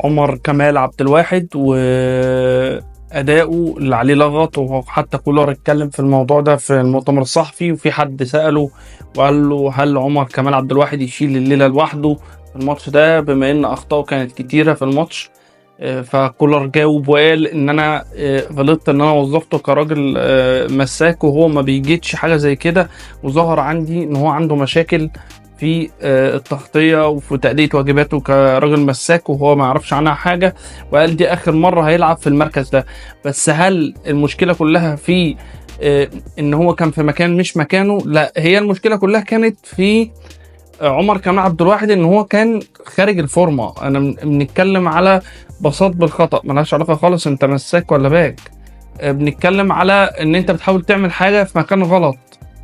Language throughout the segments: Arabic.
عمر كمال عبد الواحد وأداؤه اللي عليه لغط، وحتى كولر اتكلم في الموضوع ده في المؤتمر الصحفي، وفي حد سأله وقال له هل عمر كمال عبد الواحد يشيل الليلة لوحده في الماتش ده بما إن أخطائه كانت كتيرة في الماتش. فكولر جاوب وقال ان انا غلطت ان انا وظفته كراجل مساك، وهو ما بيجيتش حاجه زي كده، وظهر عندي ان هو عنده مشاكل في التغطيه وفي تأدية واجباته كراجل مساك وهو ما يعرفش عنها حاجه، وقال دي اخر مره هيلعب في المركز ده. بس هل المشكله كلها في ان هو كان في مكان مش مكانه؟ لا، هي المشكله كلها كانت في عمر كمال عبد الواحد، ان هو كان خارج الفورمه. انا بنتكلم على بساط بالخطأ، ملهاش علاقه خالص انت مساك ولا باك. بنتكلم على ان انت بتحاول تعمل حاجه في مكان غلط،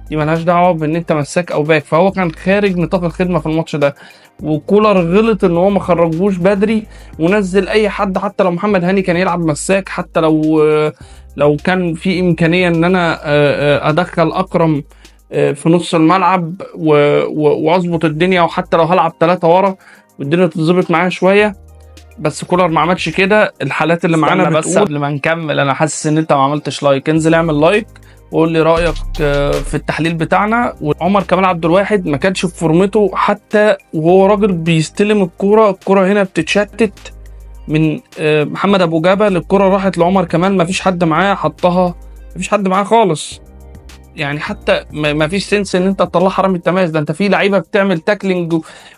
دي ملهاش دعوه بان انت مساك او باك. فهو كان خارج نطاق الخدمه في الماتش ده، وكولر غلط ان هو ما خرجوش بدري ونزل اي حد. حتى لو محمد هاني كان يلعب مساك، حتى لو كان في امكانيه ان انا ادخل اكرم في نص الملعب واظبط الدنيا، وحتى لو هلعب 3 ورا والدنيا تتظبط معايا شويه. بس كولر ما عملش كده. الحالات اللي معانا استنى بس بتقول قبل ما نكمل، انا حاسس ان انت ما عملتش لايك. انزل اعمل لايك وقول لي رايك في التحليل بتاعنا. وعمر كمال عبد الواحد ما كانش في فورمته، حتى وهو راجل بيستلم الكوره هنا بتتشتت من محمد ابو جبل. الكوره راحت لعمر كمال، ما فيش حد معاه حطها، ما فيش حد معاه خالص. يعني حتى ما فيش سنس ان انت تطلعها رمي التماس. ده انت في لعيبه بتعمل تاكلينج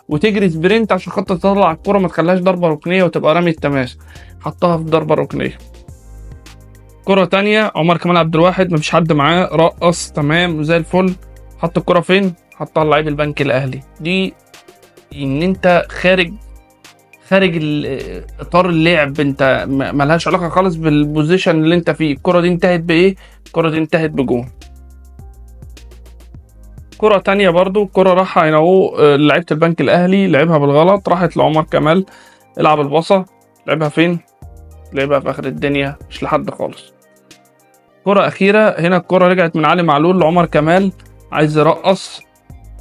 وتجري سبرنت عشان خاطر تطلع الكره ما تخليهاش ضربه ركنيه وتبقى رمي التماس، حطها في ضربه ركنيه. كره تانية عمر كمال عبد الواحد ما فيش حد معاه، رقص تمام وزي الفل. حط الكره فين؟ حطها على لعيب البنك الاهلي. دي ان انت خارج اطار اللعب، انت ملهاش علاقه خالص بالبوزيشن اللي انت فيه. الكره دي انتهت بايه؟ الكره دي انتهت بجون. كرة تانية برضو، كرة راحة هنا اهو لعيبة البنك الأهلي لعبها بالغلط، راحت لعمر كمال. العب الباصة، لعبها فين؟ لعبها في آخر الدنيا، مش لحد خالص. كرة أخيرة هنا، الكرة رجعت من علي معلول لعمر كمال، عايز يرقص،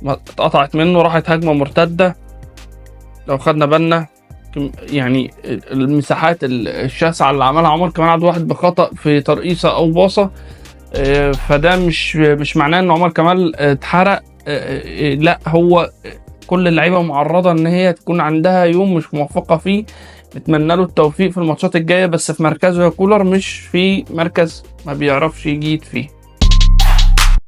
اتقطعت منه، راحت هجمة مرتدة. لو خدنا بالنا يعني المساحات الشاسعة اللي عملها عمر كمال عبد الواحد بخطأ في ترقيصة أو باصة، فده مش معناه ان عمر كمال اتحرق. لا، هو كل اللعيبه معرضه ان هي تكون عندها يوم مش موفقه فيه. نتمنى له التوفيق في الماتشات الجايه، بس في مركزه يا كولر، مش في مركز ما بيعرفش يجيد فيه.